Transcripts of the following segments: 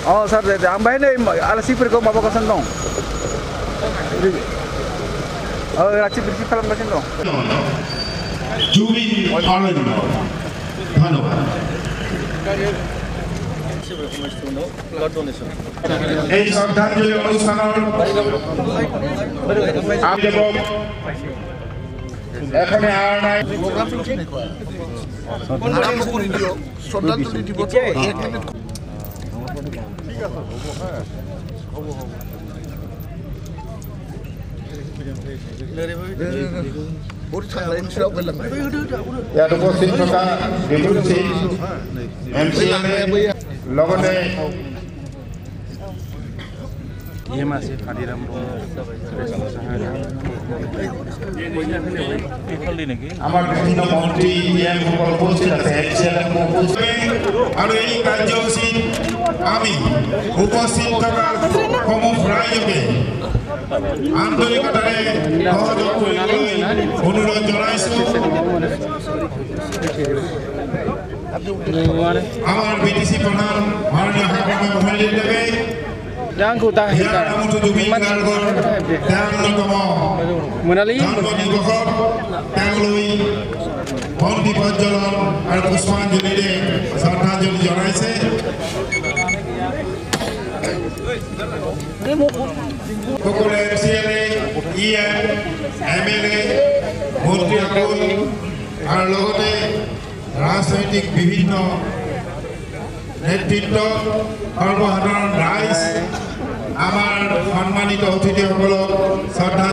सार दे आं बाहायनो आलासिफोरखौ माबागासिनो दं राथि बिरथि खालामगासिनो दं जुबिन आनन्द धन्यबाद এই শ্রদ্ধাঞ্জলি অনুষ্ঠানের এখানে আর নাই শ্রদ্ধাঞ্জলি দিব ইয়াত উপস্থিত থকা বিপুল সিং MCLA লগতে আমার বিভিন্ন মন্ত্রী উপস্থিত আছে আর এই কার্যসূচী আমি উপস্থিত থাকা সমস্ত রাইজকে আন্তৰিকতাৰে সহযোগ কৰিবলৈ অনুৰোধ জনাইছোঁ আমার বিটিসি প্রধান মাননীয় হাকিম মহোদয় দেবে Jangan tak hitam. Menali. Bandi Panjalan আর পুষ্পাঞ্জলি রে শ্রদ্ধাঞ্জলি জানাইছে সকলে MCLA EM MLA মন্ত্রী সকল আর লগতে রাজনৈতিক বিভিন্ন নেতৃত্ব সর্বসাধারণ রাইজ আমার সম্মানিত অতিথিসকলক শ্রদ্ধা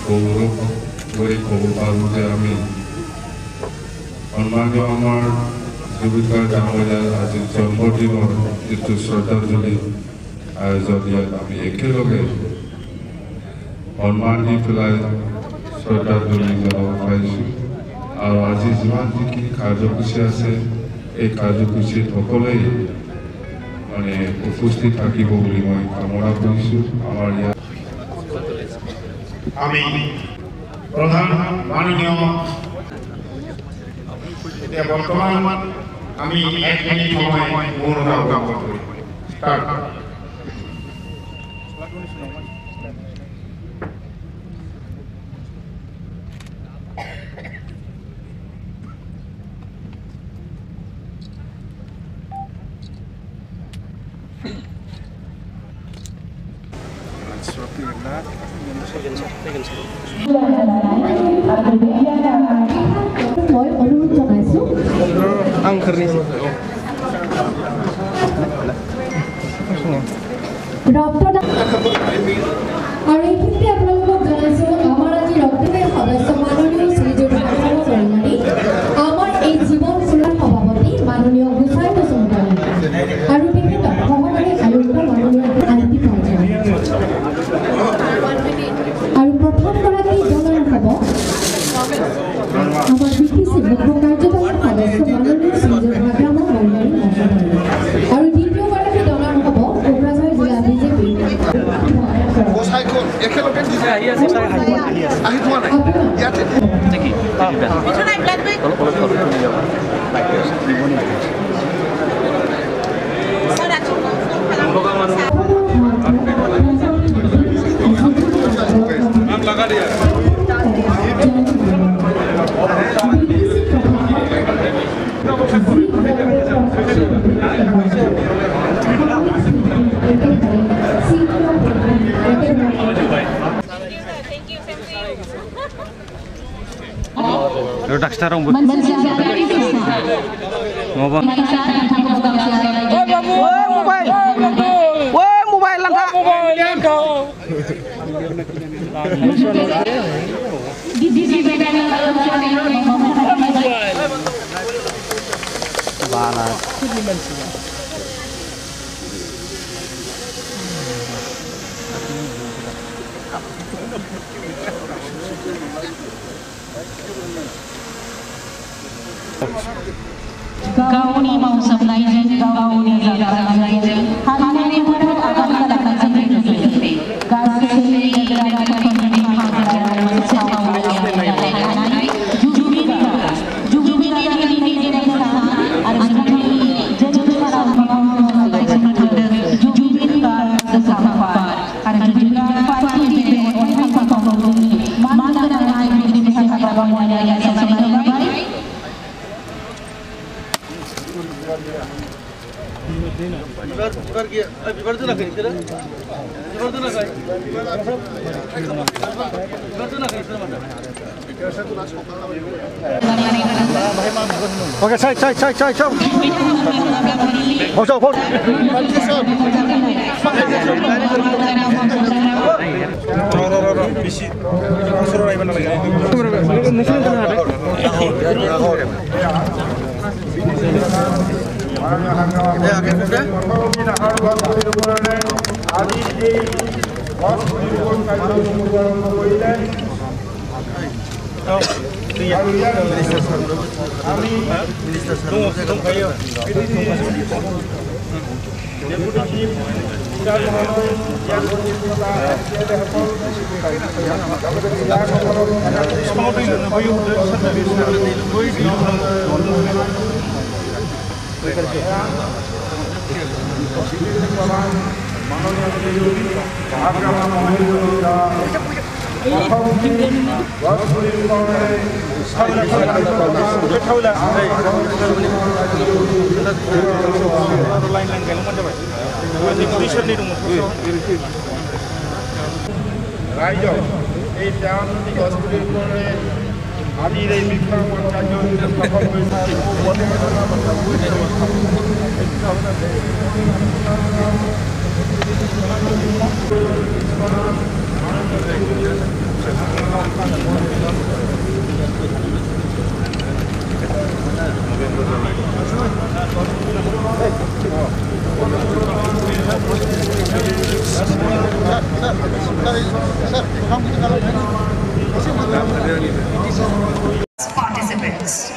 গৌরব করে খবর পাবো যে আমি সম্মানীয় আমার যুবিকা ডাঙৰীয়াৰ আজি জন্মদিনৰ যিটো শ্ৰদ্ধাঞ্জলি আয়োজন ইয়াত আমি একেলগে সন্মান দি পেলাই শ্ৰদ্ধাঞ্জলি জনাব পাৰিছোঁ আৰু আজি যিমান যিখিনি কাৰ্যসূচী আছে এই কাৰ্যসূচীত সকলোৱে মানে উপস্থিত থাকিব বুলি মই কামনা কৰিছোঁ আমাৰ ইয়াত আমি প্ৰধান মাননীয় এতিয়া বৰ্তমান আমি 1 মিনিট সময় মৌনতা অবলম্বন কৰি স্টাৰ্ট মই অনুৰোধ জনাইছো angkernya sih ৰক্তদান আৰু এইখিনিতে আপোনালোকক জনাইছো আমাৰ আজি ৰক্তদান সদস্য মাননীয় শ্ৰীযুত ভাস্কৰ চৌধুৰী আমাৰ এই জীৱন ফুলৰ সভাপতি মাননীয় গোসাই বসুমতাৰী আৰু তেখেতক সহকাৰী আয়ুক্ত মাননীয় আন্তি পাঞ্জা আৰু প্ৰথমগৰাকী জনাৰ হ'ব আমাৰ বিটিসি মুখ্য কাৰ্যবাহী সদস্য মাননীয় শ্ৰীযুত ভাগ্ৰাম মণ্ডলী মহোদয় আৰু দ্বিতীয়গৰাকী জনাৰ হ'ব কোকৰাঝাৰ জিলা BJP Rodak sekarang buat. Ngobong. Woi mobile lantak. Balas. Gauni mau supply jen, gauni jaga supply jen. Hari ini pun akan melakukan seperti itu. Oke, saya. Foto. Bisi. Suruh iban lagi. Muslim kan ada. Raja, ini jangan dikasih oleh Adi dari Mikro Wanjajo dan Kapal Besar. Participants.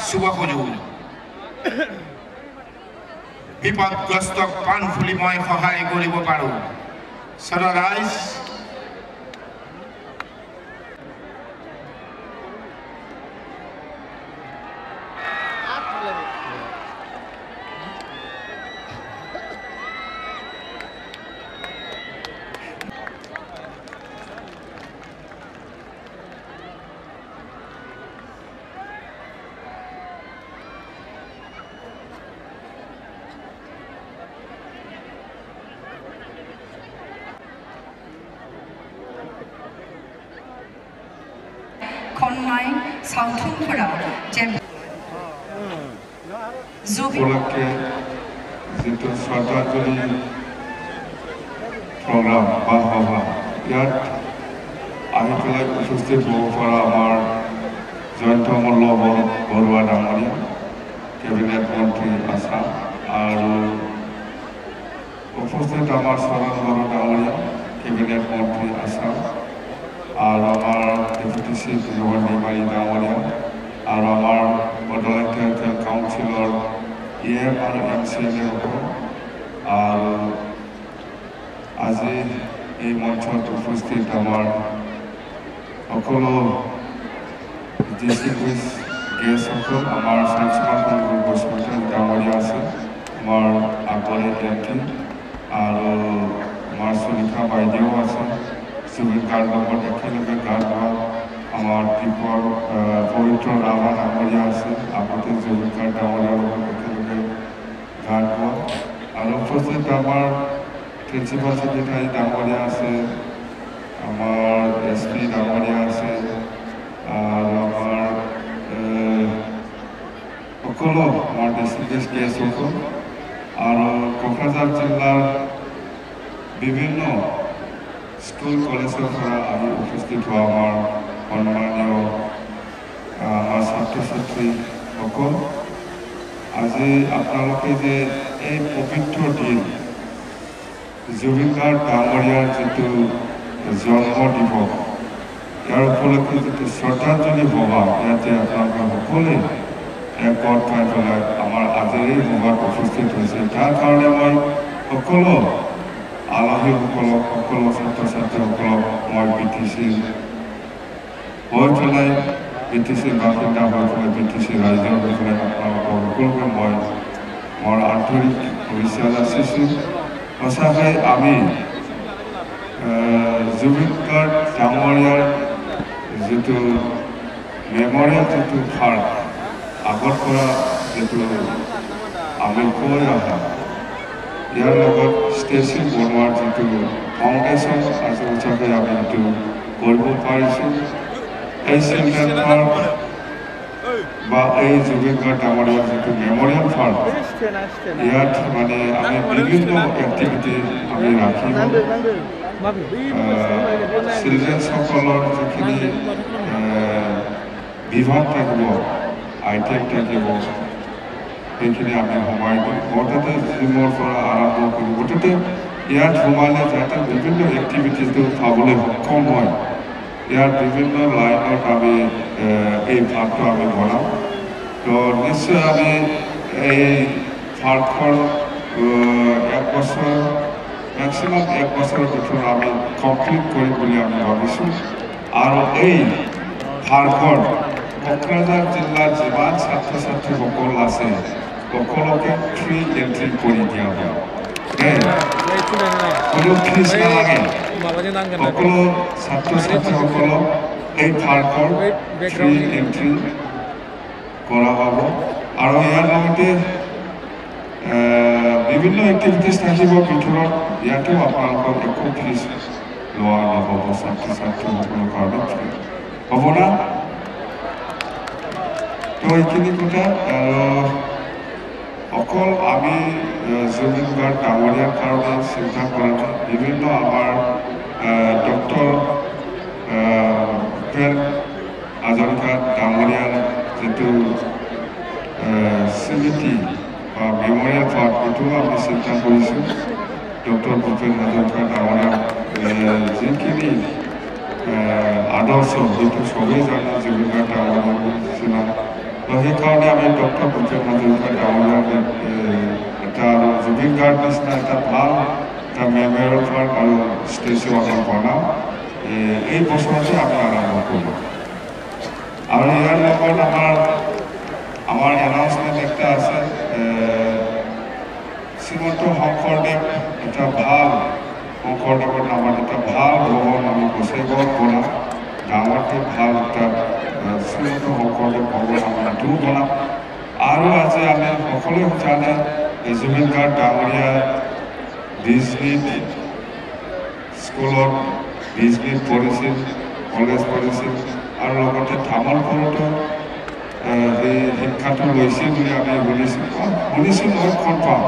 চুব খোজো বিপদগ্ৰস্ত প্ৰাণফুলি মই সহায় কৰিব পাৰোঁ So guys, खननाय सावथुनफोराव উপলক্ষে যিটো শ্ৰদ্ধাঞ্জলি প্ৰগ্ৰাম বা সভা ইয়াত আহি পেলাই উপস্থিত হ'ব পৰা আমাৰ জয়ন্ত মল্ল বৰুৱা ডাঙৰীয়া কেবিনেট মন্ত্ৰী আছাম আৰু উপস্থিত আমাৰ চৰণ বড়ো ডাঙৰীয়া কেবিনেট মন্ত্ৰী আছাম আৰু আমাৰ ডেপুটি চিফ জগন নিমাৰী ডাঙৰীয়া আৰু আমাৰ বডলেণ্ড টেৰিটৰিয়েল কাউন্সিলৰ EM আৰু MCLসকল আৰু আজি এই মঞ্চত উপস্থিত আমাৰ সকলো ডিষ্ট্ৰিক্ট গেষ্টসকল আমাৰ সংস্কৃতি বসুমতাৰী ডাঙৰীয়া আছে আমাৰ আগৰে MP আৰু আমাৰ সুনিতা বাইদেউ আছে জুবিন গাৰ্গৰ লগত একেলগে গান গোৱা আমাৰ ত্ৰিপুৰাৰ পবিত্ৰ ৰাভা ডাঙৰীয়া আছে আগতে জুবিন গাৰ্গ ডাঙৰীয়াৰ লগত একেলগে গান গোৱা আৰু উপস্থিত আমাৰ প্ৰিন্সিপাল ছেক্ৰেটাৰী ডাঙৰীয়া আছে আমাৰ SP ডাঙৰীয়া আছে আৰু আমাৰ সকলো আমাৰ ডিষ্ট্ৰিক্ট গেষ্টসকল আৰু কোকৰাঝাৰ জিলাৰ বিভিন্ন স্কুল কলেজৰ পৰা আহি উপস্থিত হোৱা আমাৰ সন্মানীয় আমাৰ ছাত্ৰ ছাত্ৰীসকল আজি আপোনালোকে যে এই পবিত্ৰ দিন জুবিন গাৰ্গ ডাঙৰীয়াৰ যিটো জন্ম দিৱস ইয়াৰ উপলক্ষে যিটো শ্ৰদ্ধাঞ্জলি সভা ইয়াতে আপোনালোকে সকলোৱে একগোট খাই পেলাই আমাৰ আজিৰ এই সভাত উপস্থিত হৈছে তাৰ কাৰণে মই সকলো আলহীসকলক সকলো ছাত্ৰ ছাত্ৰীসকলক মই BTC হৈ পেলাই BTCৰ বাসিন্দা হৈ পেলাই BTC ৰাইজৰ হৈ পেলাই আপোনালোকক সকলোকে মই মোৰ আন্তৰিক শুভেচ্ছা যাচিছোঁ সঁচাকৈ আমি জুবিন গাৰ্গ ডাঙৰীয়াৰ যিটো মেমৰিয়েল যিটো পাৰ্ক আগৰ পৰা যিটো আমি কৈ অহা ইয়াৰ লগত ষ্টেচু বনোৱাৰ যিটো ফাউণ্ডেশ্যন আজি সঁচাকৈ আমি এইটো কৰিব পাৰিছোঁ এই চিলড্ৰেন পাৰ্ক বা এই জুবিন গাৰ্গ ডাঙৰীয়াৰ যিটো মেমৰিয়েল পাৰ্ক ইয়াত মানে আমি বিভিন্ন এক্টিভিটি আমি ৰাখিব চিলড্ৰেনসকলৰ যিখিনি বিভাগ থাকিব আইটেম থাকিব সেইখিনি আমি সোমাই দিওঁ মুঠতে জিমৰ পৰা আৰম্ভ কৰি মুঠতে ইয়াত সোমালে যাতে বিভিন্ন এক্টিভিটিটো পাবলৈ সক্ষম হয় ইয়াৰ বিভিন্ন লাইনত আমি এই ভাগটো আমি বনাওঁ তো নিশ্চয় আমি এই ভাগখন এক বছৰ মেক্সিমাম এক বছৰৰ ভিতৰত আমি কমপ্লিট কৰিম বুলি আমি ভাবিছোঁ আৰু এই ভাগখন কোকৰাঝাৰ জিলাৰ যিমান ছাত্ৰ ছাত্ৰীসকল আছে সকলোকে ফ্ৰী এণ্ট্ৰি কৰি দিয়া হ'ব কোনো ফিজ নালাগে সকলো ছাত্ৰ ছাত্ৰীসকলক এই পাৰ্কৰ ফ্ৰী এণ্ট্ৰি কৰা হ'ব আৰু ইয়াৰ লগতে বিভিন্ন এক্টিভিটিজ থাকিব ভিতৰত ইয়াতেও আপোনালোকক একো ফিজ লোৱা নহ'ব ছাত্ৰ ছাত্ৰীসকলৰ কাৰণে ফ্ৰী হ'ব না তো এইখিনি কথা অকল আমি জুবিন গাৰ্গ ডাঙৰীয়াৰ কাৰণে চিন্তা কৰা নাই বিভিন্ন আমাৰ ডক্টৰ ভূপেন হাজৰিকা ডাঙৰীয়াৰ যিটো স্মৃতি বা মেমৰিয়েল পাৰ্ক এইটোও আমি চিন্তা কৰিছোঁ ডক্টৰ ভূপেন হাজৰিকা ডাঙৰীয়াৰ যিখিনি আদৰ্শ সেইটো চবেই জানে জুবিন গাৰ্গ ডাঙৰীয়াৰ নিচিনা তো সেইকাৰণে আমি ডক্টৰ ভূপেন হাজৰিকা ডাঙৰীয়াৰ এটা জুবিন গাৰ্ড নিচিনা এটা ভাল এটা মেমৰিয়েল পাৰ্ক আৰু ষ্টেচু আমি বনাম এই বছৰতে আমি আৰম্ভ কৰিম আৰু ইয়াৰ লগত আমাৰ এনাউন্সমেণ্ট একটা আছে শ্ৰীমন্ত শংকৰদেৱ এটা ভাল শংকৰদেৱৰ নামত এটা ভাল ভৱন আমি গোসাইগাঁৱত বনাম ডাঙৰকৈ ভাল এটা শ্ৰীমন্ত শংকৰদেৱ ভৱন আমি এইটোও বনাম আৰু আজি আমি সকলোৱে জানে জুবিন গাৰ্গ ডাঙৰীয়া বিজনীত স্কুলত বিজনীত পঢ়িছিল কলেজ পঢ়িছিল আৰু লগতে তামোলপুৰতো এই শিক্ষাটো লৈছিল বুলি আমি শুনিছোঁ মই কনফাৰ্ম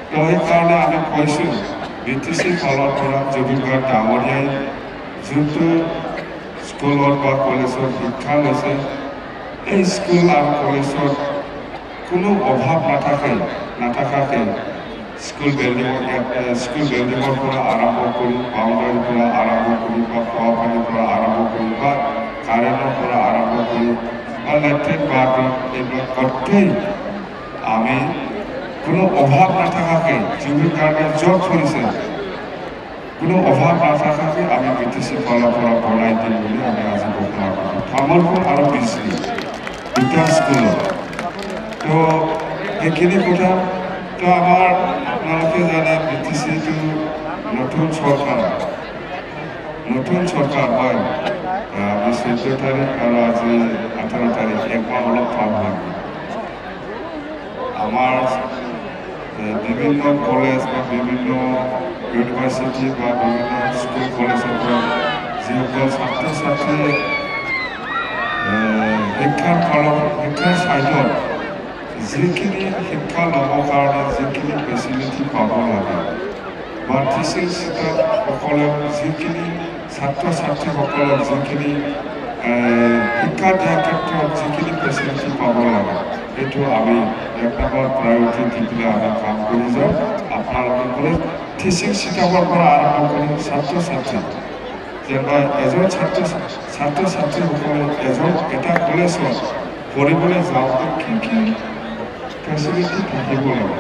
তো সেইকাৰণে আমি কৈছোঁ BTC ফালৰ পৰা জুবিন গাৰ্গ ডাঙৰীয়াই যোনটো স্কুলত বা কলেজত শিক্ষা লৈছে এই স্কুল আৰু কলেজত কোনো অভাৱ নাথাকাকৈ স্কুল বিল্ডিঙৰ পৰা আৰম্ভ কৰি বাউণ্ডাৰীৰ পৰা আৰম্ভ কৰি বা খোৱা পানীৰ পৰা আৰম্ভ কৰি বা কাৰেণ্টৰ পৰা আৰম্ভ কৰি বা লেট্ৰিন বাথৰুম এইবিলাক গোটেই আমি কোনো অভাৱ নাথাকাকৈ জুবিন গাৰ্গে য'ত কৰিছে কোনো অভাৱ নাথাকাকৈ আমি BTC ফালৰ পৰা বনাই দিম বুলি আমি আজি ঘোষণা কৰিছোঁ তামোলপুৰ আৰু বিজনী দুটা স্কুলত তো এইখিনি কথা তো আমাৰ আপোনালোকে জানে BTCটো নতুন চৰকাৰ হয় আমি 14 তাৰিখ আৰু আজি 18 তাৰিখ একমাহ অলপ পাম হয় আমাৰ বিভিন্ন কলেজ বা বিভিন্ন ইউনিভাৰ্চিটি বা বিভিন্ন স্কুল কলেজৰ পৰা যিসকল ছাত্ৰ ছাত্ৰীয়ে শিক্ষাৰ চাইডত যিখিনি শিক্ষা ল'বৰ কাৰণে যিখিনি ফেচিলিটি পাব লাগে বা টিচিং ষ্টাফসকলে যিখিনি ছাত্ৰ ছাত্ৰীসকলক যিখিনি শিক্ষা দিয়াৰ ক্ষেত্ৰত যিখিনি ফেচিলিটি পাব লাগে সেইটো আমি এক নম্বৰ প্ৰায়ৰিটি দি পেলাই আমি কাম কৰি যাওঁ আপোনালোকে ক'লে টিচিং ষ্টাফৰ পৰা আৰম্ভ কৰি ছাত্ৰ ছাত্ৰী যেনিবা এজন ছাত্ৰ ছাত্ৰীসকলে এটা কলেজত পঢ়িবলৈ যাওঁতে কি ফেচিলিটি থাকিব লাগে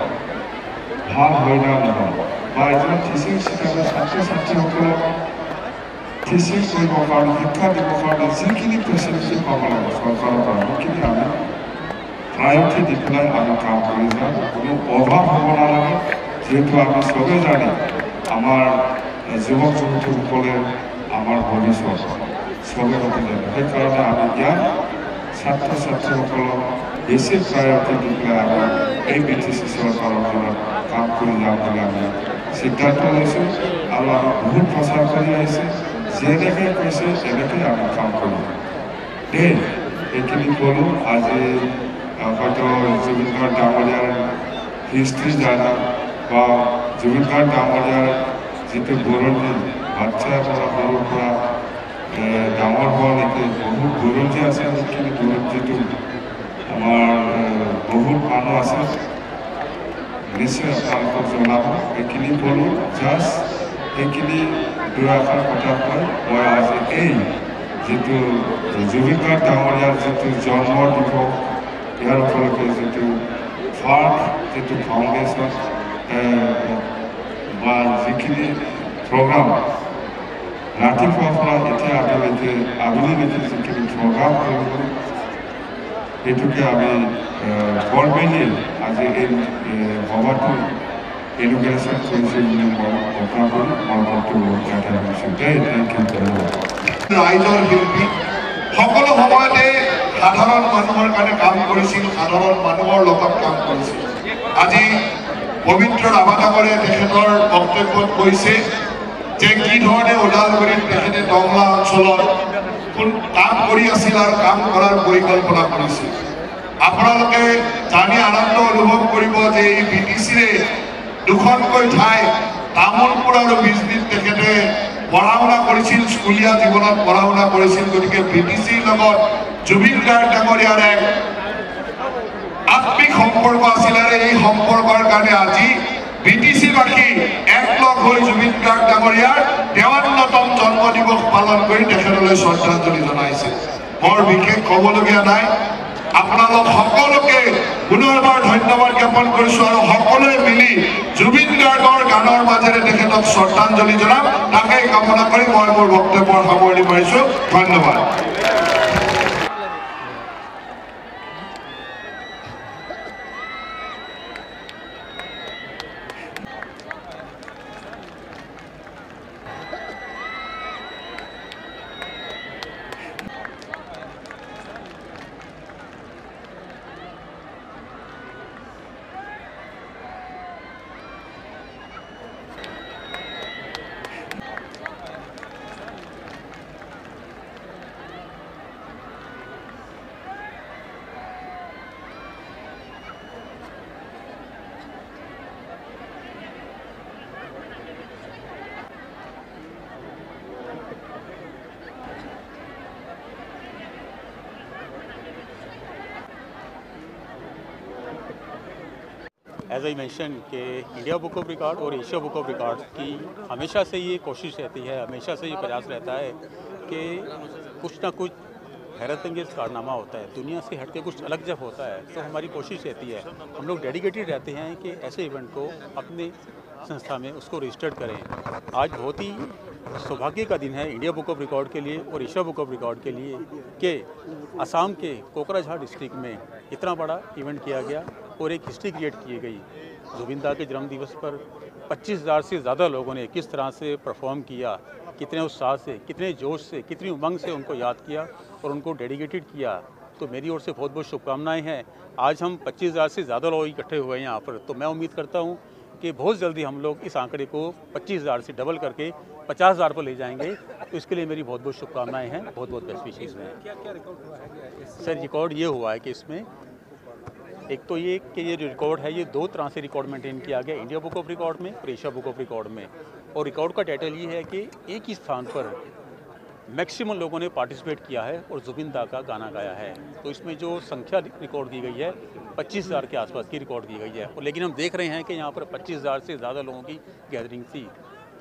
ভাল হয় না নহয় বা এজন টিচিং ষ্টাফে ছাত্ৰ ছাত্ৰীসকলক টিচিং কৰিবৰ কাৰণে শিক্ষা দিবৰ কাৰণে যিখিনি ফেচিলিটি পাব লাগে চৰকাৰৰ পৰা সেইখিনি আমি প্ৰায়ৰিটি দি পেলাই আমি কাম কৰি যাওঁ কোনো অভাৱ হ'ব নালাগে যিহেতু আমি চবেই জানে আমাৰ যুৱক যুৱতীসকলে আমাৰ ভৱিষ্যত চবেই জানে সেইকাৰণে আমি ইয়াত ছাত্ৰ ছাত্ৰীসকলক বেছি প্ৰায়ৰিটি দি পেলাই আমি এই BTC চৰকাৰৰ পৰা কাম কৰি যাওঁ বুলি আমি সিদ্ধান্ত লৈছোঁ আৰু আমি বহুত প্ৰচাৰ কৰি আহিছোঁ যেনেকৈ কৈছে তেনেকৈ আমি কাম কৰিম দেই এইখিনি ক'লোঁ আজি হয়তো জুবিন গাৰ্গ ডাঙৰীয়াৰ হিষ্ট্ৰী জানা বা জুবিন গাৰ্গ ডাঙৰীয়াৰ যিটো বুৰঞ্জী বাচ্চাৰ পৰা সৰুৰ পৰা ডাঙৰ হোৱালৈকে বহুত বুৰঞ্জী আছে সেইখিনি বুৰঞ্জীটো আমাৰ বহুত মানুহ আছে নিশ্চয় আপোনালোকক জনাব এইখিনি ক'লোঁ জাষ্ট এইখিনি দুই এষাৰ কথা কয় মই আজি এই যিটো জুবিন গাৰ্গ ডাঙৰীয়াৰ যিটো জন্ম দিৱস ইয়াৰ উপলক্ষে যিটো যিটো ফাউণ্ডেশ্যন বা যিখিনি প্ৰগ্ৰাম ৰাতিপুৱাৰ পৰা এতিয়া আবেলিলৈকে যিখিনি প্ৰগ্ৰাম কৰিব সেইটোকে আমি ফৰ্মেলি আজি এই সভাটো ইনগ্ৰেশ্যন কৰিছোঁ বুলি মই ঘোষণা কৰি মই বক্তব্য ইয়াতে ৰাখিছোঁ দেই থেংক ইউ ৰাইজৰ শিল্পী সকলো সময়তে সাধাৰণ মানুহৰ কাৰণে কাম কৰিছিল সাধাৰণ মানুহৰ লগত কাম কৰিছিল আজি পবিত্ৰ ৰাভা ডাঙৰে তেখেতৰ বক্তব্যত কৈছে যে কি ধৰণে ওদালগুৰিত তেখেতে টংলা অঞ্চলত কাম কৰি আছিল আৰু কাম কৰাৰ পৰিকল্পনা কৰিছিল আপোনালোকে জানি আনন্দ অনুভৱ কৰিব যে এই BTCৰে দুখনকৈ ঠাই তামোলপুৰ আৰু বিজনীত তেখেতে পঢ়া শুনা কৰিছিল স্কুলীয়া জীৱনত পঢ়া শুনা কৰিছিল গতিকে BTCৰ লগত জুবিন গাৰ্গ ডাঙৰীয়াৰ এক আত্মিক সম্পৰ্ক আছিল আৰু এই সম্পৰ্কৰ কাৰণে আজি BTCবাসী একলগ হৈ জুবিন গাৰ্গ ডাঙৰীয়াৰ ৫৩তম জন্ম দিৱস পালন কৰি তেখেতলৈ শ্ৰদ্ধাঞ্জলি জনাইছে বৰ বিশেষ ক'বলগীয়া নাই আপোনালোক সকলোকে পুনৰবাৰ ধন্যবাদ জ্ঞাপন কৰিছো আৰু সকলোৱে মিলি জুবিন গাৰ্গৰ গানৰ মাজেৰে তেখেতক শ্ৰদ্ধাঞ্জলি জনাম তাকে কামনা কৰি মই মোৰ বক্তব্যৰ সামৰণি মাৰিছো ধন্যবাদ एज आई मेंशन कि इंडिया बुक ऑफ रिकॉर्ड और एशिया बुक ऑफ रिकॉर्ड की हमेशा से ये कोशिश रहती है, हमेशा से ये प्रयास रहता है कि कुछ ना कुछ हैरत अंगेज कारनामा होता है, दुनिया से हटके कुछ अलग जब होता है तो हमारी कोशिश रहती है, हम लोग डेडिकेटेड रहते हैं कि ऐसे इवेंट को अपने संस्था में उसको रजिस्टर्ड करें। आज बहुत ही सौभाग्य का दिन है इंडिया बुक ऑफ रिकॉर्ड के लिए और एशिया बुक ऑफ रिकॉर्ड के लिए कि असम के कोकराझार डिस्ट्रिक्ट में इतना बड़ा इवेंट किया गया और एक हिस्ट्री क्रिएट की गई। जुबिन दा के जन्मदिवस पर 25,000 से ज़्यादा लोगों ने किस तरह से परफॉर्म किया, कितने उत्साह से, कितने जोश से, कितनी उमंग से उनको याद किया और उनको डेडिकेटेड किया। तो मेरी ओर से बहुत बहुत शुभकामनाएं हैं। आज हम 25,000 से ज़्यादा लोग इकट्ठे हुए हैं यहाँ पर, तो मैं उम्मीद करता हूँ कि बहुत जल्दी हम लोग इस आंकड़े को 25,000 से डबल करके 50,000 पर ले जाएंगे। तो इसके लिए मेरी बहुत बहुत शुभकामनाएं हैं, बहुत बहुत बेस्ट विशेष हैं। सर रिकॉर्ड ये हुआ है कि इसमें एक तो ये कि ये जो रिकॉर्ड है ये दो तरह से रिकॉर्ड मेंटेन किया गया, इंडिया बुक ऑफ रिकॉर्ड में और एशिया बुक ऑफ रिकॉर्ड में। और रिकॉर्ड का टाइटल ये है कि एक ही स्थान पर मैक्सिमम लोगों ने पार्टिसिपेट किया है और जुबिन दा का गाना गाया है। तो इसमें जो संख्या रिकॉर्ड दी गई है 25,000 के आसपास की रिकॉर्ड दी गई है। और लेकिन हम देख रहे हैं कि यहाँ पर 25,000 से ज़्यादा लोगों की गैदरिंग थी।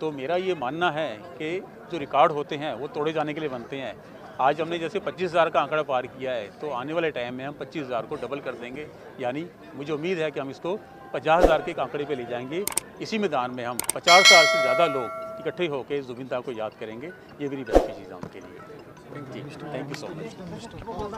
तो मेरा ये मानना है कि जो रिकॉर्ड होते हैं वो तोड़े जाने के लिए बनते हैं। आज हमने जैसे 25,000 का आंकड़ा पार किया है तो आने वाले टाइम में हम 25,000 को डबल कर देंगे, यानी मुझे उम्मीद है कि हम इसको 50,000 के आंकड़े पे ले जाएंगे। इसी मैदान में हम 50 साल से ज़्यादा लोग इकट्ठे होकर जुबिन दा को याद करेंगे। ये मेरी बेस्ट चीज़ है उनके लिए। जी थैंक यू सो मच।